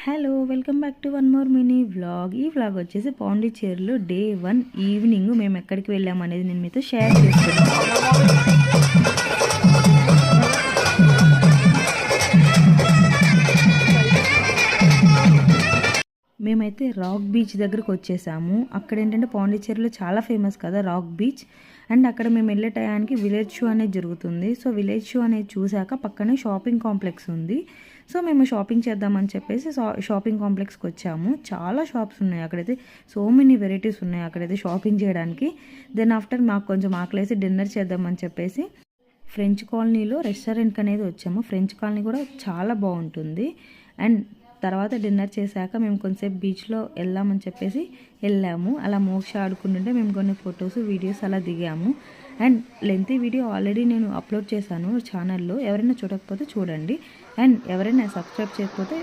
Hello welcome back to one more mini vlog. ఈ vlog వచ్చేసి పాండిచ్చేరిలో day 1 evening మేము ఎక్కడికి వెళ్ళాము అనేది నేను మీతో షేర్ చేస్తున్నాను. మేమైతే రాక్ బీచ్ దగ్గరకు వచ్చేసాము. అక్కడ ఏంటంటే పాండిచ్చేరిలో చాలా ఫేమస్ కదా రాక్ బీచ్. అండ్ అక్కడ మేము వెళ్ళే టయానికి విలేజ్ షో అనేది జరుగుతుంది. సో విలేజ్ షో అనేది చూశాక పక్కనే షాపింగ్ కాంప్లెక్స్ ఉంది. సో మేము షాపింగ్ చేద్దామని చెప్పేసి షాపింగ్ కాంప్లెక్స్కి వచ్చాము. చాలా షాప్స్ ఉన్నాయి అక్కడైతే, సో మెనీ వెరైటీస్ ఉన్నాయి అక్కడైతే షాపింగ్ చేయడానికి. దెన్ ఆఫ్టర్ మాకు కొంచెం ఆకలేసి డిన్నర్ చేద్దామని చెప్పేసి ఫ్రెంచ్ కాలనీలో రెస్టారెంట్కి అనేది వచ్చాము. ఫ్రెంచ్ కాలనీ కూడా చాలా బాగుంటుంది. అండ్ తర్వాత డిన్నర్ చేశాక మేము కొంచెంసేపు బీచ్లో వెళ్దామని చెప్పేసి వెళ్ళాము. అలా మోక్ష ఆడుకుంటుంటే మేము కొన్ని ఫొటోస్ వీడియోస్ అలా దిగాము. అండ్ లెంతీ వీడియో ఆల్రెడీ నేను అప్లోడ్ చేశాను ఛానల్లో. ఎవరైనా చూడకపోతే చూడండి. అండ్ ఎవరైనా సబ్స్క్రైబ్ చేయకపోతే